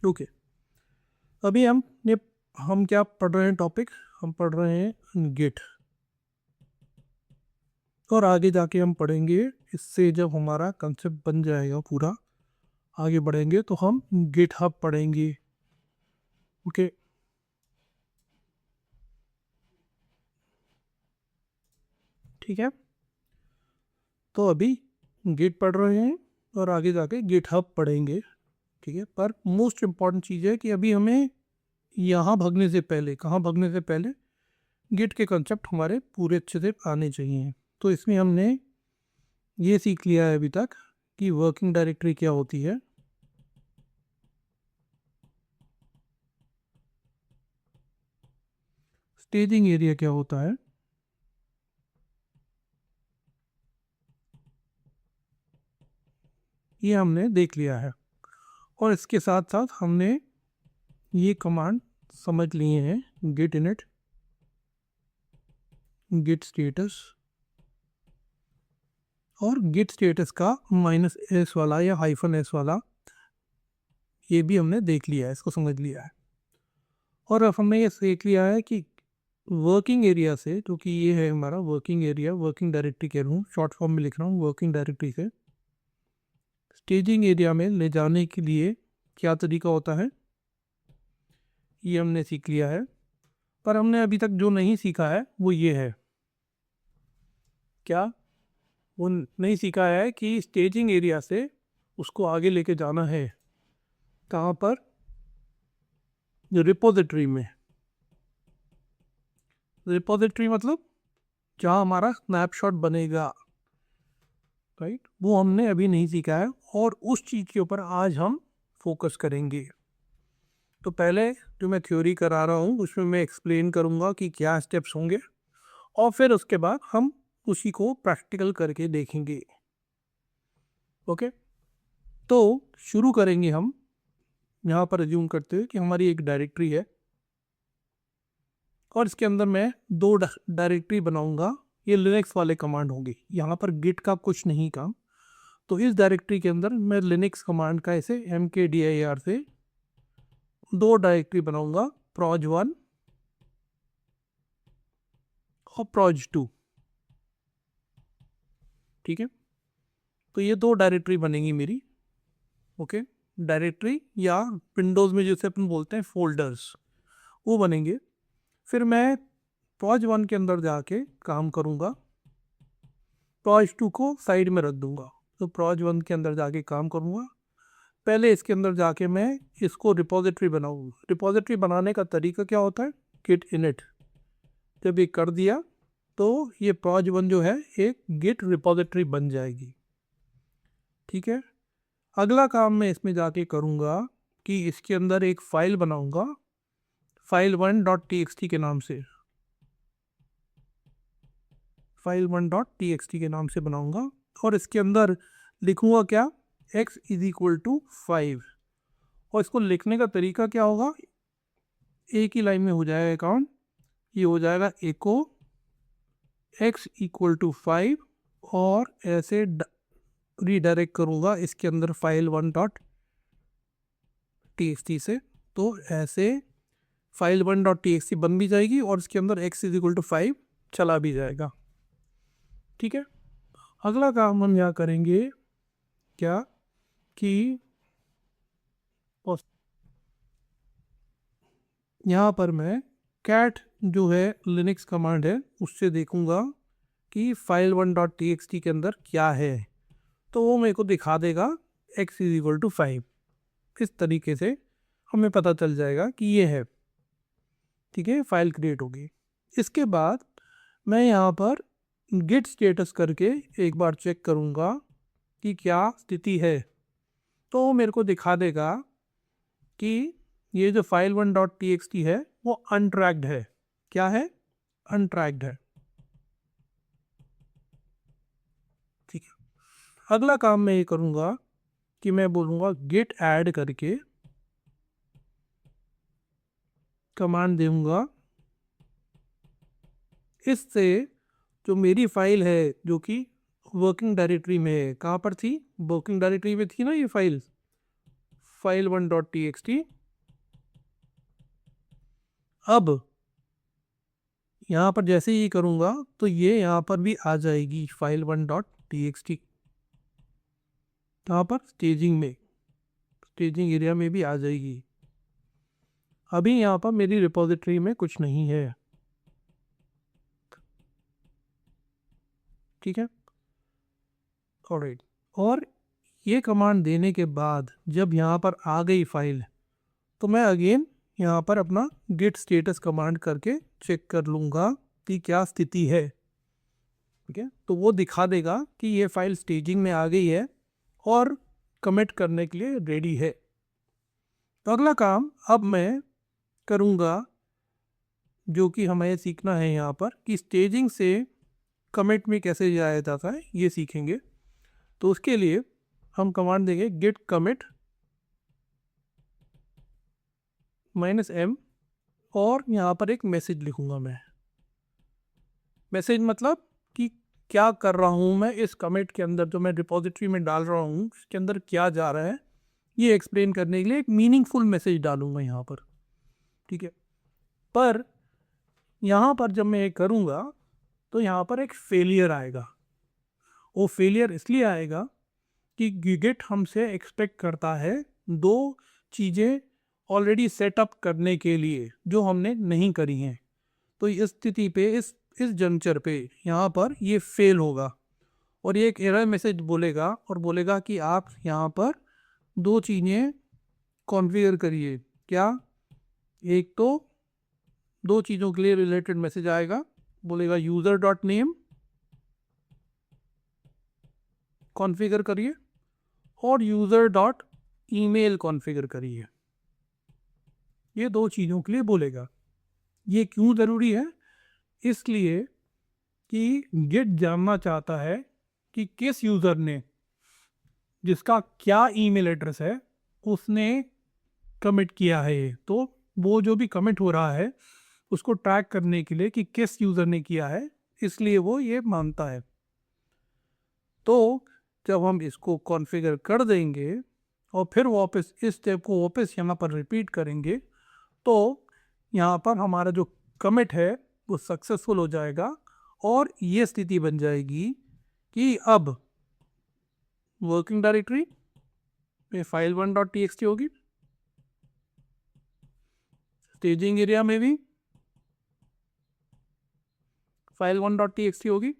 Okay, अभी हम क्या पढ़ रहे हैं? टॉपिक हम पढ़ रहे हैं गिट, और आगे जाके हम पढ़ेंगे, इससे जब हमारा कंसेप्ट बन जाएगा पूरा, आगे बढ़ेंगे तो हम गिटहब पढ़ेंगे। ओके, ठीक है। तो अभी गिट पढ़ रहे हैं और आगे जाके गिटहब पढ़ेंगे, ठीक है। पर मोस्ट इम्पॉर्टेंट चीज़ है कि अभी हमें यहाँ भागने से पहले, कहाँ भागने से पहले, गिट के कंसेप्ट हमारे पूरे अच्छे से आने चाहिए। तो इसमें हमने ये सीख लिया है अभी तक कि वर्किंग डायरेक्टरी क्या होती है, स्टेजिंग एरिया क्या होता है, ये हमने देख लिया है। और इसके साथ साथ हमने ये कमांड समझ लिए हैं, गिट इनिट, गिट स्टेटस, और गिट स्टेटस का -s वाला या -s वाला, ये भी हमने देख लिया है, इसको समझ लिया है। और अब हमने ये देख लिया है कि वर्किंग एरिया से, जो कि ये है हमारा वर्किंग एरिया, वर्किंग डायरेक्टरी कह रहा हूँ, शॉर्ट फॉर्म में लिख रहा हूँ, वर्किंग डायरेक्टरी से स्टेजिंग एरिया में ले जाने के लिए क्या तरीका होता है, ये हमने सीख लिया है। पर हमने अभी तक जो नहीं सीखा है वो ये है, क्या? वो नहीं सीखा है कि स्टेजिंग एरिया से उसको आगे लेके जाना है कहाँ पर, रिपोजिटरी में। रिपोजिटरी मतलब जहाँ हमारा स्नैपशॉट बनेगा, राइट, वो हमने अभी नहीं सीखा है, और उस चीज़ के ऊपर आज हम फोकस करेंगे। तो पहले जो मैं थ्योरी करा रहा हूँ उसमें मैं एक्सप्लेन करूँगा कि क्या स्टेप्स होंगे, और फिर उसके बाद हम उसी को प्रैक्टिकल करके देखेंगे। ओके, तो शुरू करेंगे हम यहाँ पर अज्यूम करते हुए कि हमारी एक डायरेक्टरी है, और इसके अंदर मैं दो डायरेक्टरी बनाऊंगा। ये लिनक्स वाले कमांड होंगे, यहाँ पर गिट का कुछ नहीं काम। तो इस डायरेक्टरी के अंदर मैं लिनक्स कमांड का ऐसे mkdir से दो डायरेक्टरी बनाऊंगा, proj1 और proj2, ठीक है। तो ये दो डायरेक्टरी बनेंगी मेरी। ओके, डायरेक्टरी या विंडोज़ में जैसे अपन बोलते हैं फोल्डर्स, वो बनेंगे। फिर मैं proj1 के अंदर जाके काम करूँगा, proj2 को साइड में रख दूंगा। तो proj1 के अंदर जाके काम करूँगा। पहले इसके अंदर जाके मैं इसको रिपोजिटरी बनाऊंगा। रिपोजिटरी बनाने का तरीका क्या होता है, गिट इनिट। जब ये कर दिया तो ये proj1 जो है एक गिट रिपोजिटरी बन जाएगी, ठीक है। अगला काम मैं इसमें जाके करूँगा कि इसके अंदर एक फाइल बनाऊंगा, file1.txt के नाम से, file1.txt के नाम से बनाऊंगा। और इसके अंदर लिखूंगा क्या, x = 5। और इसको लिखने का तरीका क्या होगा, एक ही लाइन में हो जाएगा अकाउंट। ये हो जाएगा एको x = 5, और ऐसे रीडायरेक्ट करूँगा इसके अंदर file1.txt से। तो ऐसे file1.txt बन भी जाएगी और इसके अंदर x = 5 चला भी जाएगा, ठीक है। अगला काम हम यहाँ करेंगे क्या, कि यहाँ पर मैं कैट जो है लिनक्स कमांड है उससे देखूंगा कि file1.txt के अंदर क्या है, तो वो मेरे को दिखा देगा x = 5। इस तरीके से हमें पता चल जाएगा कि ये है, ठीक है, फाइल क्रिएट होगी। इसके बाद मैं यहाँ पर गिट स्टेटस करके एक बार चेक करूँगा कि क्या स्थिति है, तो वो मेरे को दिखा देगा कि ये जो file1.txt है वो अनट्रैक्ड है। क्या है, अनट्रैक्ड है, ठीक है। अगला काम मैं ये करूँगा कि मैं बोलूँगा गिट ऐड करके कमांड दूंगा, इससे जो मेरी फाइल है जो कि वर्किंग डायरेक्टरी में है, कहाँ पर थी, वर्किंग डायरेक्टरी में थी ना ये फाइल, file1.txt। अब यहाँ पर जैसे ही करूँगा तो ये यहाँ पर भी आ जाएगी file1.txt, यहाँ पर स्टेजिंग एरिया में भी आ जाएगी। अभी यहाँ पर मेरी रिपोजिटरी में कुछ नहीं है, ठीक है, ऑलराइट। और ये कमांड देने के बाद जब यहाँ पर आ गई फाइल, तो मैं अगेन यहाँ पर अपना git स्टेटस कमांड करके चेक कर लूँगा कि क्या स्थिति है, ठीक है। तो वो दिखा देगा कि ये फाइल स्टेजिंग में आ गई है और कमिट करने के लिए रेडी है। तो अगला काम अब मैं करूँगा, जो कि हमें सीखना है यहाँ पर कि स्टेजिंग से कमिट में कैसे जाया जाता है, ये सीखेंगे। तो उसके लिए हम कमांड देंगे git commit -m और यहाँ पर एक मैसेज लिखूँगा मैं। मैसेज मतलब कि क्या कर रहा हूँ मैं इस कमिट के अंदर, जो मैं रिपोजिटरी में डाल रहा हूँ उसके अंदर क्या जा रहा है, ये एक्सप्लेन करने के लिए एक मीनिंगफुल मैसेज डालूँगा यहाँ पर, ठीक है। पर यहाँ पर जब मैं ये करूँगा तो यहाँ पर एक फेलियर आएगा। वो फेलियर इसलिए आएगा कि गिट हमसे एक्सपेक्ट करता है दो चीज़ें ऑलरेडी सेटअप करने के लिए जो हमने नहीं करी हैं। तो इस स्थिति पे इस जंक्चर पे यहाँ पर ये फेल होगा और ये एक एरर मैसेज बोलेगा और बोलेगा कि आप यहाँ पर दो चीज़ें कॉन्फ़िगर करिए। क्या? एक तो दो चीज़ों के लिए रिलेटेड मैसेज आएगा, बोलेगा यूज़र डॉट नेम कॉन्फ़िगर करिए और यूज़र डॉट ईमेल कॉन्फ़िगर करिए। ये दो चीज़ों के लिए बोलेगा। ये क्यों ज़रूरी है? इसलिए कि गिट जानना चाहता है कि किस यूज़र ने, जिसका क्या ईमेल एड्रेस है, उसने कमिट किया है ये। तो वो जो भी कमिट हो रहा है उसको ट्रैक करने के लिए कि किस यूज़र ने किया है, इसलिए वो ये मानता है। तो जब हम इसको कॉन्फ़िगर कर देंगे और फिर वापस इस स्टेप को वापस यहाँ पर रिपीट करेंगे, तो यहाँ पर हमारा जो कमिट है वो सक्सेसफुल हो जाएगा और ये स्थिति बन जाएगी कि अब वर्किंग डायरेक्टरी में file1.txt होगी, स्टेजिंग एरिया में भी file1.txt होगी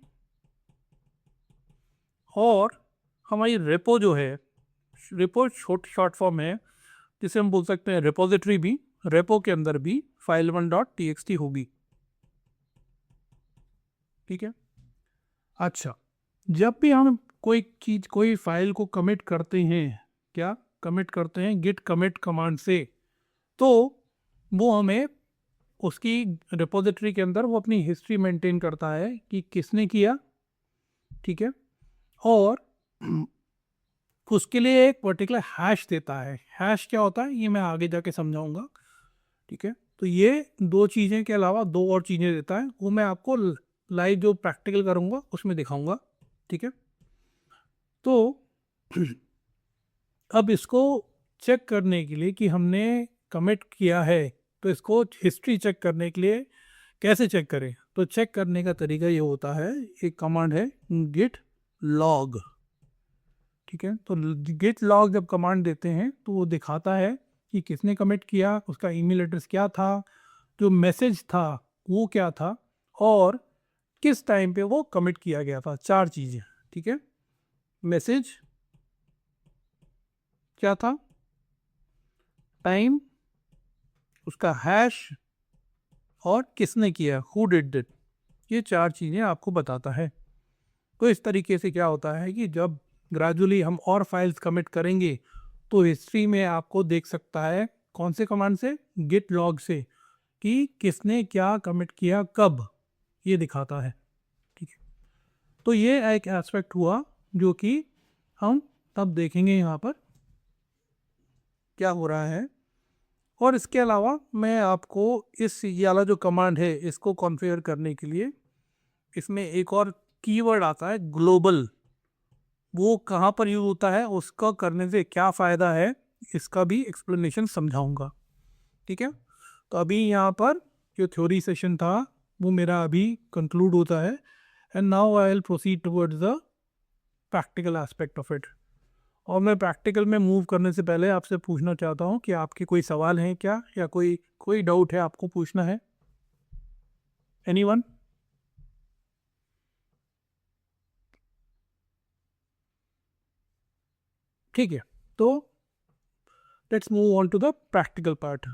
और हमारी रेपो जो है, रेपो शॉर्ट फॉर्म है जिसे हम बोल सकते हैं रिपोजिटरी भी, रेपो के अंदर भी file1.txt होगी, ठीक है। अच्छा, जब भी हम कोई चीज़, कोई फाइल को कमिट करते हैं, क्या कमिट करते हैं git commit कमांड से, तो वो हमें उसकी रिपोजिटरी के अंदर वो अपनी हिस्ट्री मेंटेन करता है कि किसने किया, ठीक है। और उसके लिए एक पर्टिकुलर हैश देता है। हैश क्या होता है ये मैं आगे जाके समझाऊंगा, ठीक है। तो ये दो चीज़ें के अलावा दो और चीज़ें देता है, वो मैं आपको लाइव जो प्रैक्टिकल करूँगा उसमें दिखाऊंगा, ठीक है। तो अब इसको चेक करने के लिए कि हमने कमिट किया है, तो इसको हिस्ट्री चेक करने के लिए कैसे चेक करें? तो चेक करने का तरीका ये होता है, एक कमांड है git log, ठीक है। तो git log जब कमांड देते हैं तो वो दिखाता है कि किसने कमिट किया, उसका ईमेल एड्रेस क्या था, जो मैसेज था वो क्या था और किस टाइम पे वो कमिट किया गया था। चार चीज़ें, ठीक है। मैसेज क्या था, टाइम, उसका हैश और किसने किया, हु डिड इट, ये चार चीज़ें आपको बताता है। तो इस तरीके से क्या होता है कि जब ग्रेजुअली हम और फाइल्स कमिट करेंगे तो हिस्ट्री में आपको देख सकता है कौन से कमांड से, गिट लॉग से, कि किसने क्या कमिट किया कब, ये दिखाता है, ठीक है। तो ये एक एस्पेक्ट हुआ जो कि हम तब देखेंगे यहाँ पर क्या हो रहा है। और इसके अलावा मैं आपको इस ये वाला जो कमांड है इसको कॉन्फ़िगर करने के लिए इसमें एक और कीवर्ड आता है ग्लोबल। वो कहाँ पर यूज़ होता है, उसका करने से क्या फ़ायदा है, इसका भी एक्सप्लेनेशन समझाऊंगा, ठीक है। तो अभी यहाँ पर जो थ्योरी सेशन था वो मेरा अभी कंक्लूड होता है, and now I will proceed towards the practical aspect of it. और मैं प्रैक्टिकल में मूव करने से पहले आपसे पूछना चाहता हूँ कि आपके कोई सवाल हैं क्या, या कोई कोई डाउट है आपको पूछना है? एनीवन? ठीक है, तो let's move on to the practical part.